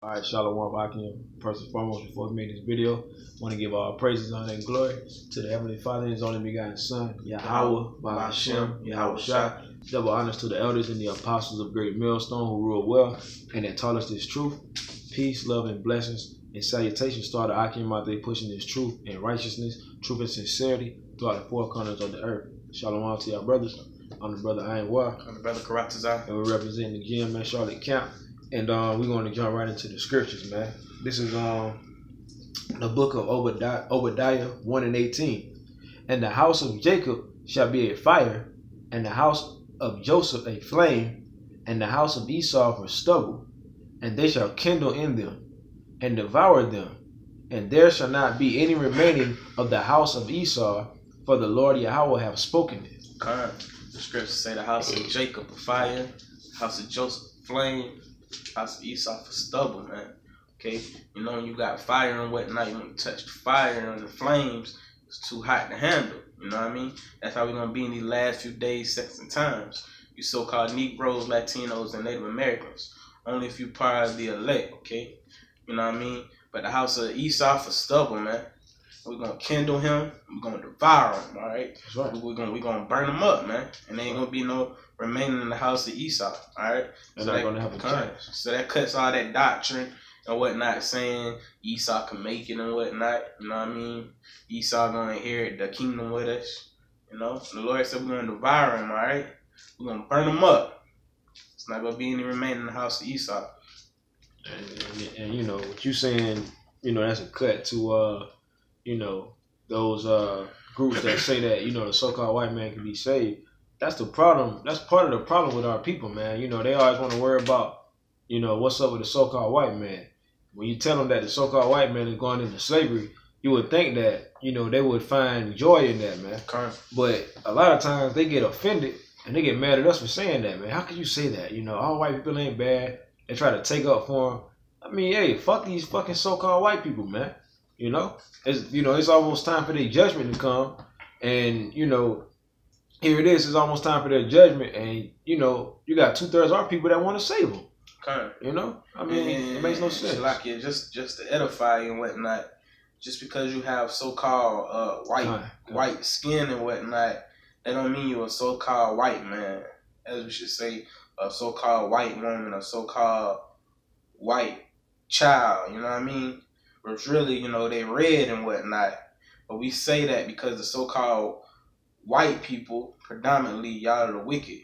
Alright, Shalawam, first and foremost, before we make this video, want to give all praises, honor, and glory to the Heavenly Father and His only begotten Son, YAHAWAH, BAHASHAM, YAHAWASHI. Double honors to the elders and the apostles of GreatMillStone who rule well and that taught us this truth. Peace, love, and blessings and salutations to all the Akim out there pushing this truth and righteousness, truth and sincerity throughout the four corners of the earth. Shalom to y'all brothers. I'm the brother YAHAWAH. I'm the brother Karatazar. And we're representing the GM at Charlotte Camp. And we're going to jump right into the scriptures, man. This is the book of Obadiah 1 and 18. And the house of Jacob shall be a fire, and the house of Joseph a flame, and the house of Esau for stubble. And they shall kindle in them, and devour them. And there shall not be any remaining of the house of Esau, for the Lord Yahawah hath spoken it. Correct. The scriptures say the house of Jacob a fire, house of Joseph a flame, house of Esau for stubble, man. Okay, you know when you got fire and whatnot, you want to touch the fire and the flames, it's too hot to handle. You know what I mean? That's how we're gonna be in these last few days, seconds, and times. You so-called Negroes, Latinos, and Native Americans. Only if you part of the elect, okay? You know what I mean? But the house of Esau for stubble, man. We're gonna kindle him. We're gonna devour him. All right. That's right. We're gonna burn him up, man. And there ain't gonna be no remaining in the house of Esau. All right. They're not gonna have a chance. So that cuts all that doctrine and whatnot, saying Esau can make it and whatnot. You know what I mean? Esau gonna inherit the kingdom with us. You know. The Lord said we're gonna devour him. All right. We're gonna burn him up. It's not gonna be any remaining in the house of Esau. And you know what you saying? You know that's a cut to you know, those groups that say that, you know, the so-called white man can be saved. That's the problem. That's part of the problem with our people, man. You know, they always want to worry about, you know, what's up with the so-called white man. When you tell them that the so-called white man is going into slavery, you would think that, you know, they would find joy in that, man. Correct. But a lot of times they get offended and they get mad at us for saying that, man. How can you say that? You know, all white people ain't bad. They try to take up for them. I mean, hey, fuck these fucking so-called white people, man. You know, it's almost time for their judgment to come, and you know, here it is. It's almost time for their judgment, and you know, you got 2/3 of our people that want to save them. Correct. You know, I mean, it makes no sense. Like it, just to edify you and whatnot. Just because you have so-called white skin and whatnot, that don't mean you're a so-called white man. As we should say, a so-called white woman, a so-called white child. You know what I mean? But it's really, you know, they red and whatnot. But we say that because the so-called white people, predominantly, y'all are the wicked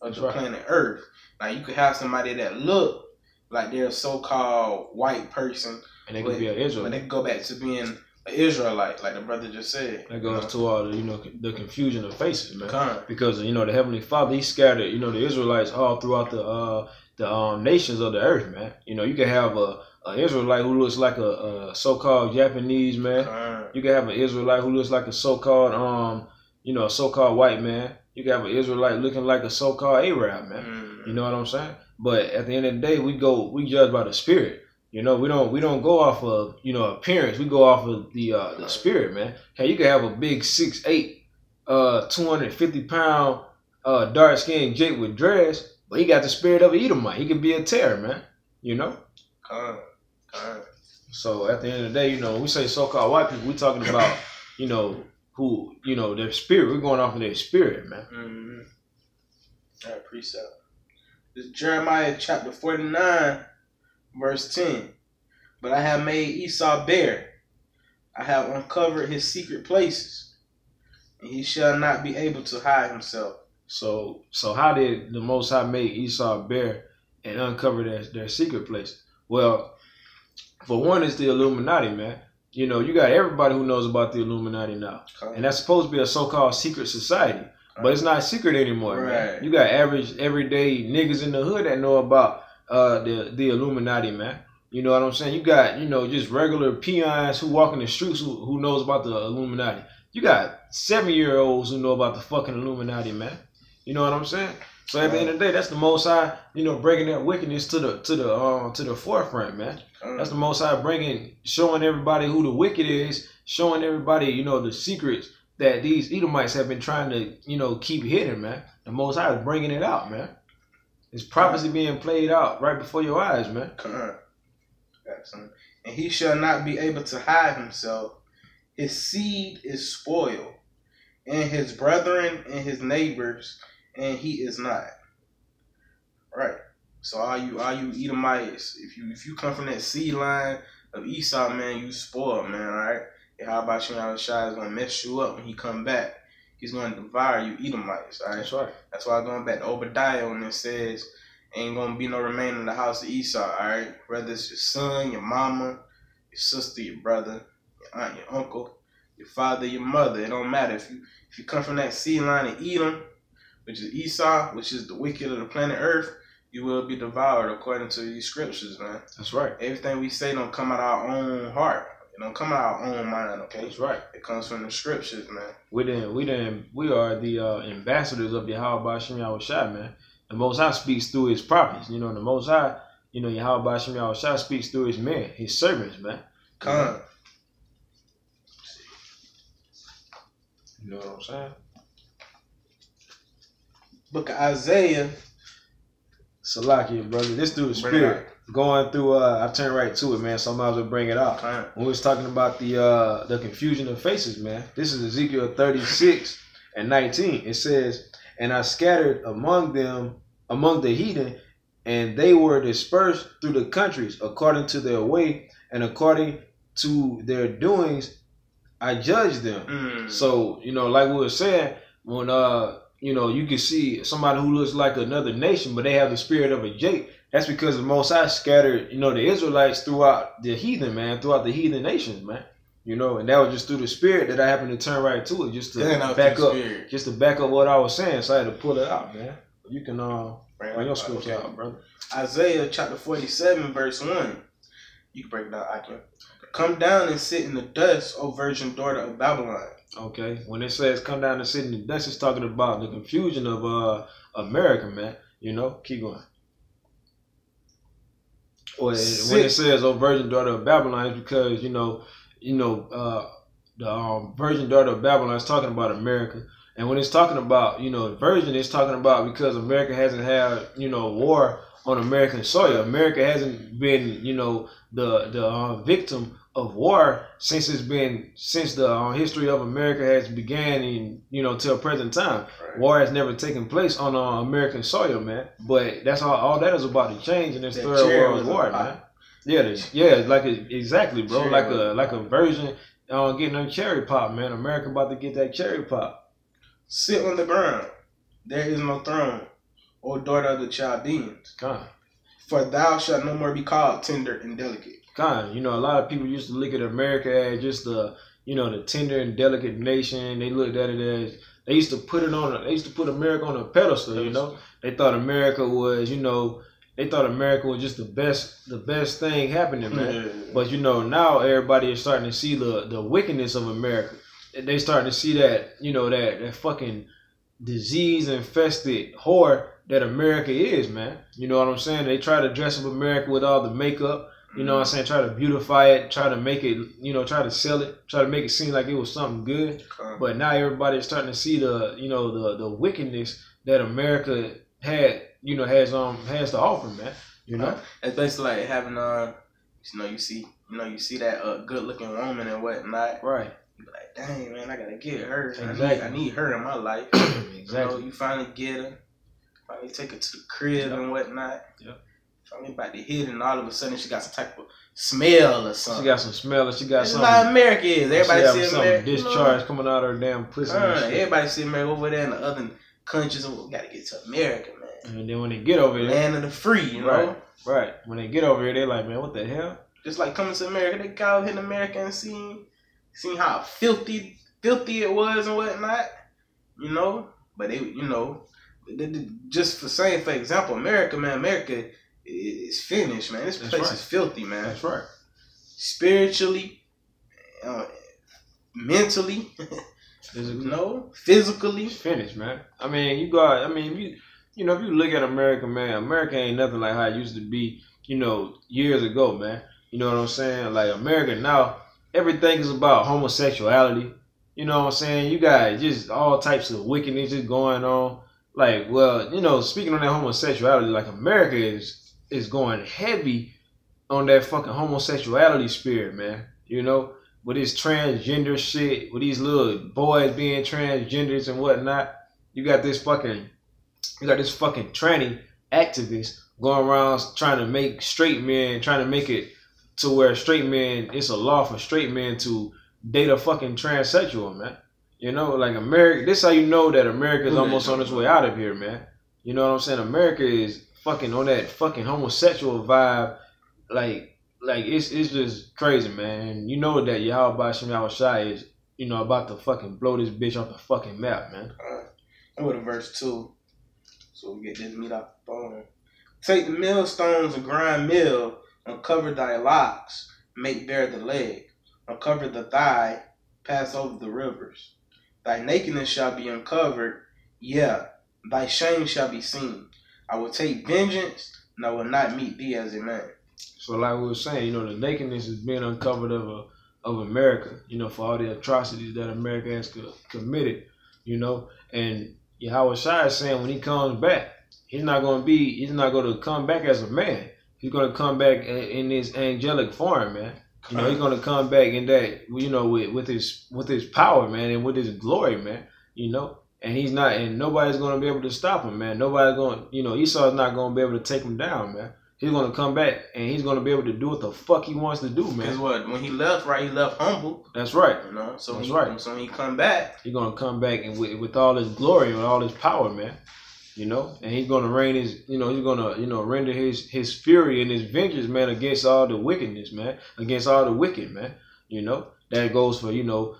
of the planet Earth. Now, you could have somebody that look like they're a so-called white person. And they could be an Israelite. But they could go back to being an Israelite, like the brother just said. That goes to all the, you know, the confusion of faces, man. Correct. Because, you know, the Heavenly Father, He scattered, you know, the Israelites all throughout the nations of the earth, man. You know, you can have an Israelite who looks like a so-called Japanese man. You can have an Israelite who looks like a so-called, you know, a so-called white man. You can have an Israelite looking like a so-called Arab man. You know what I'm saying? But at the end of the day, we judge by the Spirit. You know, we don't go off of, you know, appearance. We go off of the Spirit, man. Hey, you can have a big 6'8", 250-pound, dark-skinned Jake with dreads, but he got the spirit of an Edomite. He could be a terror, man. You know. So at the end of the day, you know, when we say so-called white people, we're talking about, you know, who, you know, their spirit. We're going off of their spirit, man. All right, precept. This is Jeremiah chapter 49, verse 10. But I have made Esau bare. I have uncovered his secret places, and he shall not be able to hide himself. So how did the Most High make Esau bare and uncover their secret places? Well, for one, it's the Illuminati, man. You know, you got everybody who knows about the Illuminati now. And that's supposed to be a so-called secret society. But it's not secret anymore, man. You got average, everyday niggas in the hood that know about the Illuminati, man. You know what I'm saying? You got, you know, just regular peons who walk in the streets who knows about the Illuminati. You got 7-year-olds who know about the fucking Illuminati, man. You know what I'm saying? So at the end of the day, that's the Most High, you know, bringing that wickedness to the forefront, man. That's the Most High showing everybody who the wicked is, showing everybody, you know, the secrets that these Edomites have been trying to, you know, keep hidden, man. The Most High is bringing it out, man. It's prophecy being played out right before your eyes, man. And he shall not be able to hide himself. His seed is spoiled, and his brethren and his neighbors, and he is not. Right. So all you Edomites, if you come from that seed line of Esau, man, you spoiled, man. All right. YAHAWASHI is gonna mess you up when he come back. He's gonna devour you Edomites. All right. That's right. That's why going back to Obadiah when it says, ain't gonna be no remaining in the house of Esau. All right. Whether it's your son, your mama, your sister, your brother, your aunt, your uncle, your father, your mother. It don't matter if you come from that seed line of Edom, which is Esau, which is the wicked of the planet Earth. You will be devoured according to these scriptures, man. That's right. Everything we say don't come out of our own heart. It don't come out of our own mind, okay? That's right. It comes from the scriptures, man. We are the ambassadors of YAHAWASHI, man. The Most High speaks through his prophets. You know, the Most High, YAHAWASHI speaks through his men, his servants, man. Come. You know what I'm saying? Book of Isaiah. Salakia, brother. This through the spirit. Going through, I turned right to it, man, so I might as well bring it out. When we was talking about the confusion of faces, man. This is Ezekiel 36 and 19. It says, and I scattered among the heathen, and they were dispersed through the countries according to their way, and according to their doings, I judged them. So, like we were saying, when you can see somebody who looks like another nation, but they have the spirit of a Jake. That's because the Most High scattered, the Israelites throughout the heathen, man, throughout the heathen nations, man. And that was just through the spirit that I happened to turn right to it, just to back up what I was saying. So I had to pull it out, man. You can bring your scripture out, brother. Isaiah chapter 47, verse 1. You can break it down, I can. Come down and sit in the dust, O virgin daughter of Babylon. Okay, when it says come down and sit in the dust, it's talking about the confusion of America, man. Keep going. Or when it says, "Oh, virgin daughter of Babylon," it's because the virgin daughter of Babylon is talking about America, and when it's talking about virgin, it's talking about because America hasn't had war on American soil. America hasn't been the victim of war since the history of America has began in till present time. Right. War has never taken place on American soil, man. But that's all that is about to change in this third world war, man. Exactly, bro. Like a version getting a cherry pop, man. America about to get that cherry pop. Sit on the ground. There is no throne, O daughter of the Chaldeans. For thou shalt no more be called tender and delicate. A lot of people used to look at America as just the tender and delicate nation. They looked at it as they used to put America on a pedestal. They thought America was just the best thing happening, man. But now everybody is starting to see the wickedness of America. They starting to see that that fucking disease infested whore that America is, man. You know what I'm saying? They try to dress up America with all the makeup. You know what I'm saying? Try to beautify it, try to make it, try to sell it, try to make it seem like it was something good. But now everybody's starting to see the wickedness that America has to offer, man. It's basically like having you see that good looking woman and whatnot. Right. You be like, dang, man, I gotta get her. Exactly. I need her in my life. Exactly. You finally get her, finally take her to the crib and whatnot. Yep. Finally about to hit, and all of a sudden she got some type of smell or something. She got some smell, or she got something. That's how America is. Everybody see America. Discharge coming out of her damn pussy. Everybody see America over there in the other countries. We gotta get to America, man. And then when they get over here, land of the free, you know. Right. When they get over here, they're like, man, what the hell? Just like coming to America, they go out in America and seeing how filthy it was and whatnot, But they, just for example, America is finished, man. This place is filthy, man. That's right. Spiritually, mentally, physically, it's finished, man. If you look at America, man, America ain't nothing like how it used to be, years ago, man. You know what I'm saying? Like America now, everything is about homosexuality. You know what I'm saying? You got just all types of wickedness just going on. Like, well, speaking on that homosexuality, like America is going heavy on that fucking homosexuality spirit, man. You know, with this transgender shit, with these little boys being transgenders and whatnot. You got this fucking tranny activist going around trying to make straight men, trying to make it to where straight men, it's a law for straight men to date a fucking transsexual, man. You know, like America, this how you know that America is almost on its way out of here, man. You know what I'm saying? America is fucking on that fucking homosexual vibe, like it's just crazy, man. And you know that YAHAWASHI is, you know, about to fucking blow this bitch off the fucking map, man. I'm with verse 2. So we get this meat off the bone. Take the millstones and grind mill, uncover thy locks, make bare the leg, uncover the thigh, pass over the rivers. Thy nakedness shall be uncovered, yeah, thy shame shall be seen. I will take vengeance, and I will not meet thee as a man. So like we were saying, you know, the nakedness is being uncovered of America, you know, for all the atrocities that America has committed, you know. And YAHAWASHI is saying when he comes back, he's not going to come back as a man. He's going to come back in this angelic form, man. You know, he's going to come back in that, you know, with his power, man, and with his glory, man, you know. And nobody's going to be able to stop him, man. Nobody's going, you know, Esau's not going to be able to take him down, man. He's going to come back, and he's going to be able to do what the fuck he wants to do, man. Because what? When he left, right, he left humble. That's right. You know, so that's right. So when he come back, he's going to come back and with all his glory and all his power, man. You know, and he's going to rain his, you know, he's going to, you know, render his fury and his vengeance, man, against all the wickedness, man, against all the wicked, man. You know, that goes for, you know,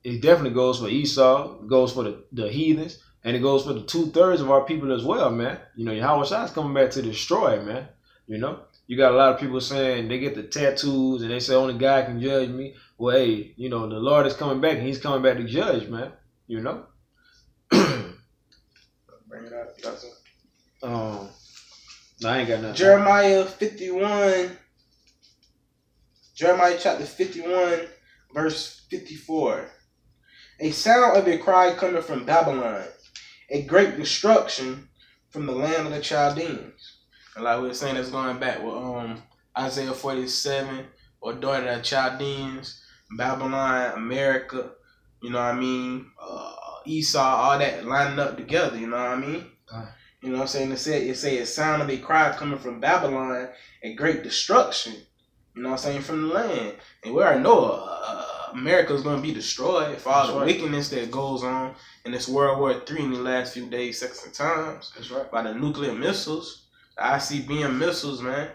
it definitely goes for Esau, it goes for the heathens, and it goes for the 2/3 of our people as well, man. You know, YAHAWASHI is coming back to destroy, man. You know, you got a lot of people saying they get the tattoos and they say only God can judge me. Well, hey, you know, the Lord is coming back and he's coming back to judge, man. You know? Bring it out. You got something? No, I ain't got nothing. Jeremiah chapter 51, verse 54. A sound of a cry coming from Babylon, a great destruction from the land of the Chaldeans. And like we were saying, that's going back with Isaiah 47, or daughter of the Chaldeans, Babylon, America, you know what I mean? Esau, all that lining up together, you know what I mean? You know what I'm saying? It say a sound of a cry coming from Babylon, a great destruction, you know what I'm saying, from the land. And we already know America's going to be destroyed for all the wickedness that goes on in this World War III in the last few days, seconds, and times. That's right. By the nuclear missiles, the ICBM missiles, man.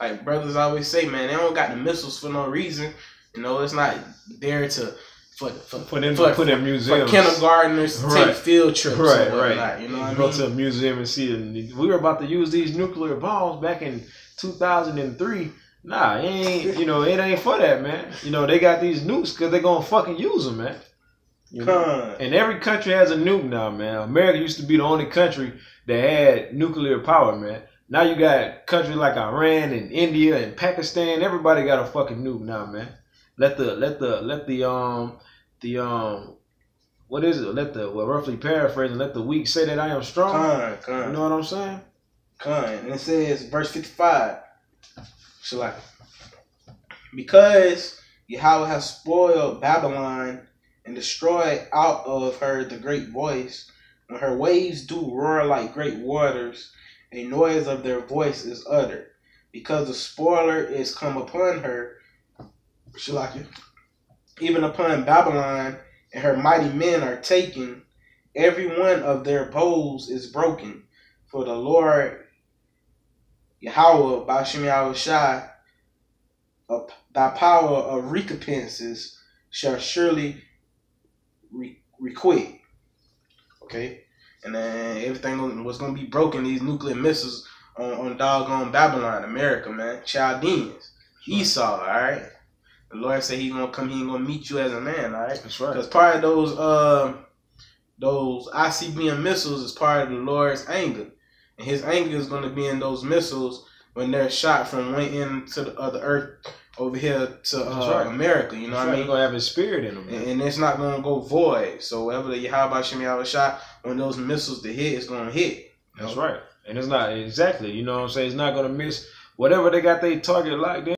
Like brothers always say, man, they don't got the missiles for no reason. You know, it's not there to put in museums for kindergartners to take field trips. Right. You know what I mean? Go to a museum and see it. We were about to use these nuclear bombs back in 2003. Nah, it ain't. You know, it ain't for that, man. You know, they got these nukes because they're gonna fucking use them, man. You know? And every country has a nuke now, man. America used to be the only country that had nuclear power, man. Now you got countries like Iran and India and Pakistan. Everybody got a fucking nuke now, man. Let the what is it? Roughly paraphrasing, let the weak say that I am strong. You know what I'm saying? And it says, verse 55, Shalawam. Because Yahweh has spoiled Babylon and destroyed out of her the great voice, when her waves do roar like great waters, a noise of their voice is uttered. Because the spoiler is come upon her, Shalawam, even upon Babylon, and her mighty men are taken. Every one of their bows is broken. For the Lord Yahawah, BAHASHAM YAHAWASHI, thy power of recompenses shall surely requite. Okay? And then everything was going to be broken, these nuclear missiles on doggone Babylon, America, man. Chaldeans, Esau, all right? The Lord said he's going to come, he ain't going to meet you as a man, all right? That's right. Because part of those ICBM missiles is part of the Lord's anger. And his anger is going to be in those missiles when they're shot from one end to the other earth over here to America. You know what I mean? He's going to have his spirit in him. And it's not going to go void. So wherever the YAHAWASHI shot, when those missiles to hit, it's going to hit. That's right. And it's not exactly, you know what I'm saying? It's not going to miss whatever they got their target locked in.